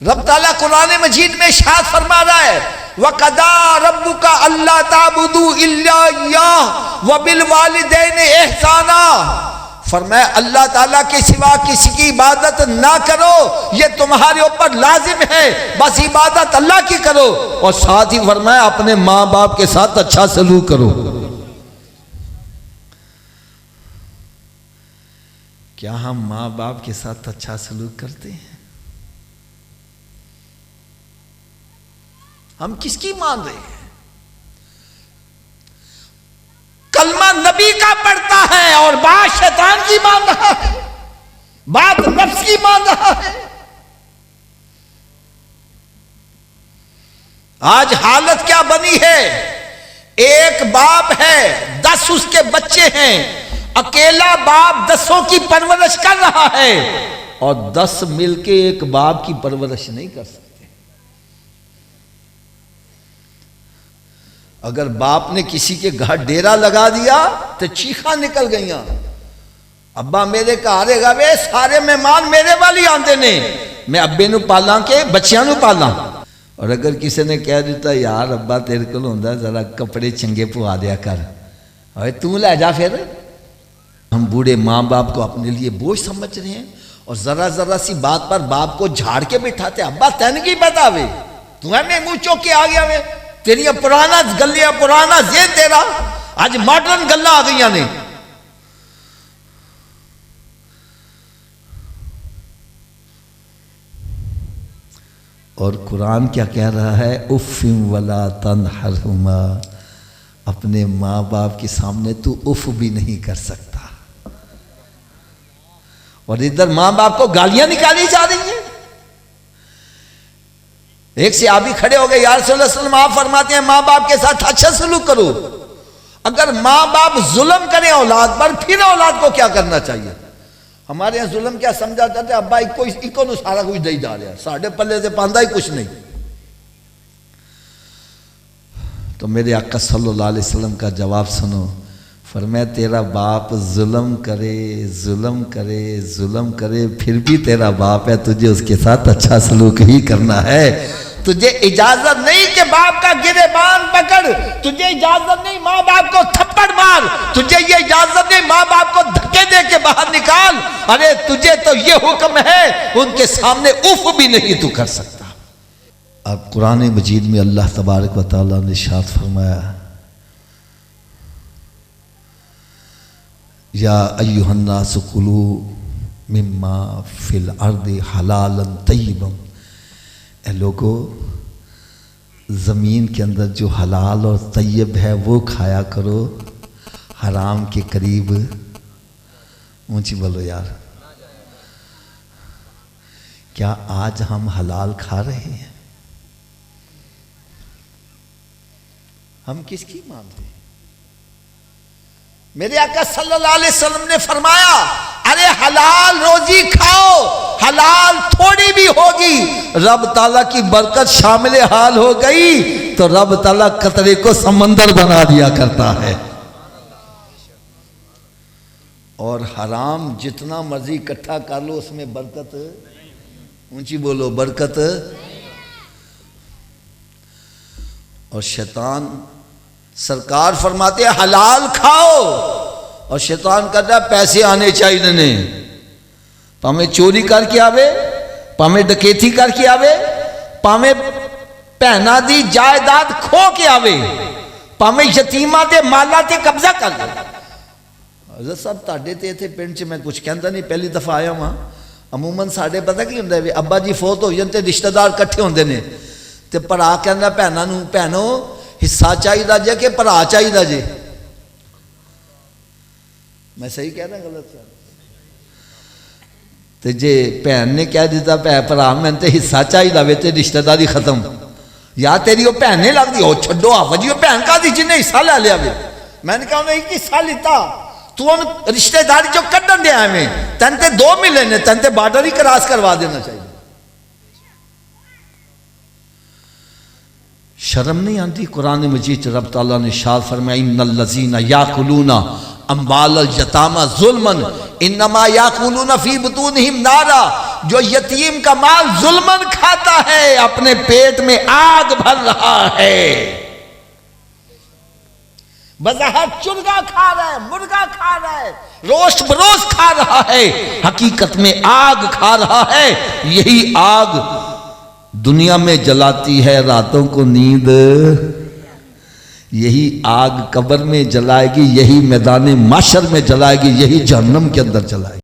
رب تعالیٰ قرآن مجید میں ارشاد فرما رہا ہے وَقَضَىٰ رَبُّكَ أَلَّا تَعْبُدُوا إِلَّا إِيَّاهُ وَبِالْوَالِدَيْنِ إِحْسَانًا، فرمایا اللہ تعالیٰ کے سوا کسی کی عبادت نہ کرو، یہ تمہارے اوپر لازم ہے، بس عبادت اللہ کی کرو، اور ساتھ ہی فرمایا اپنے ماں باپ کے ساتھ اچھا سلوک کرو۔ کیا ہم ماں باپ کے ساتھ اچھا سلوک کرتے ہیں؟ ہم کس کی مان رہے ہیں؟ کلمہ نبی کا پڑھتا ہے اور بات شیطان کی مان رہا ہے، بات نفس کی مان رہا ہے۔ آج حالت کیا بنی ہے؟ ایک باپ ہے، 10 اس کے بچے ہیں، اکیلا باپ 10 کی پرورش کر رہا ہے، اور 10 مل کے ایک باپ کی پرورش نہیں کر سکتے۔ اگر باپ نے کسی کے گھر ڈیرا لگا دیا تو چیخاں نکل گئیاں، ابا میرے گھر ہے وے سارے مہمان میرے والی آندے نے، میں ابے نو پالاں کے بچیاں نو پالاں۔ اور اگر کسی نے کہہ دیتا یار ابا تیرے کو ہوندا ذرا کپڑے چنگے پوا دیا کر، اوے تو لے جا پھر۔ ہم بوڑھے ماں باپ کو اپنے لیے بوجھ سمجھ رہے ہیں، اور ذرا ذرا سی بات پر باپ کو جھاڑ کے بٹھاتے، ابا تین کی پتا وے، تو ہے میں منہ چوک کے آ گیا وے، تیری پرانا گلیاں پرانا یہ تیرا آج ماڈرن گلاں آ گئی نے۔ اور قرآن کیا کہہ رہا ہے؟ اف ولا تنہرہما، اپنے ماں باپ کے سامنے تو اف بھی نہیں کر سکتا، اور ادھر ماں باپ کو گالیاں نکالی جا رہی ہیں۔ ایک صحابی کھڑے ہو گئے، یا رسول اللہ صلی اللہ علیہ وسلم آپ فرماتے ہیں ماں باپ کے ساتھ اچھا سلوک کرو، اگر ماں باپ ظلم کریں اولاد پر پھر اولاد کو کیا کرنا چاہیے؟ ہمارے یہاں ظلم کیا سمجھا جاتا ہے؟ ابا ایک نو سارا کچھ دے جا رہا ہے، ساڑھے پلے سے پاندہ ہی کچھ نہیں۔ تو میرے آقا صلی اللہ علیہ وسلم کا جواب سنو، فرمایا تیرا باپ ظلم کرے ظلم کرے ظلم کرے پھر بھی تیرا باپ ہے، تجھے اس کے ساتھ اچھا سلوک ہی کرنا ہے۔ تجھے اجازت نہیں کہ باپ کا گریبان پکڑ، تجھے اجازت نہیں ماں باپ کو تھپڑ مار، تجھے یہ اجازت نہیں ماں باپ کو دھکے دے کے باہر نکال، ارے تجھے تو یہ حکم ہے ان کے سامنے اف بھی نہیں تو کر سکتا۔ اب قرآن مجید میں اللہ تبارک و تعالیٰ نے ارشاد فرمایا یا ایھا الناس کلوا مما فی الارض حلالا طیبا، اے لوگو زمین کے اندر جو حلال اور طیب ہے وہ کھایا کرو، حرام کے قریب اونچی بولو یار۔ کیا آج ہم حلال کھا رہے ہیں؟ ہم کس کی مان رہے ہیں؟ میرے آقا صلی اللہ علیہ وسلم نے فرمایا ارے حلال روزی کھاؤ، حلال تھوڑی بھی ہوگی، رب تعالیٰ کی برکت شامل حال ہو گئی تو رب تعالیٰ قطرے کو سمندر بنا دیا کرتا ہے، اور حرام جتنا مرضی اکٹھا کر لو اس میں برکت، اونچی بولو برکت۔ اور شیطان سرکار فرماتے ہیں حلال کھاؤ، اور شیطان کہتا ہے پیسے آنے چاہیے نے، پامیں چوری کر کے آوے، پامیں ڈکیتی کر کے آوے، پامیں پہنا دی جائیداد کھو کے آوے، پامیں یتیمہ دے مالا تے قبضہ کر لے۔ حضرت صاحب تاڑے تے تھے پنڈ چ میں کچھ کہندا نہیں، پہلی دفعہ آیا ہوں، عموماً ساڑے پتہ کی ہوندا ہے ابا جی فوت ہو جاندے رشتہ دار کٹھے ہوندے نے، تے پڑھا کہندا بہناں نوں بہنو حصہ چاہیے جے کہ پڑھا چاہیے جے؟ میں صحیح کہہ رہا غلط ہے؟ تے جے بہن نے کہہ دیتا پڑھا میں تے حصہ چاہیے وے تے رشتہ داری ختم، یا تیری وہ بہن نہیں لگتی ہو چھڈو آفا جی وہ بہن کا دی جنہیں حصہ لے لیا وے، میں نے کہا انہیں ایک حصہ لیتا تو ان رشتہ داری جو کڈن دیا ہے تین تے 2 ملے نے، تین تے بارڈر ہی کراس کروا دینا چاہیے۔ شرم نہیں آتی؟ قرآن مجید رب تعالیٰ نے ارشاد فرمایا ان الذین یاکلون اموال الیتامی ظلما انما یاکلون فی بطونہم نارا، جو یتیم کا مال ظلمن کھاتا ہے اپنے پیٹ میں آگ بھر رہا ہے۔ بظاہر چرگا کھا رہا ہے، مرغا کھا رہا ہے، روشت بروش کھا رہا ہے، حقیقت میں آگ کھا رہا ہے۔ یہی آگ دنیا میں جلاتی ہے راتوں کو نیند، یہی آگ قبر میں جلائے گی، یہی میدان محشر میں جلائے گی، یہی جہنم کے اندر جلائے گی۔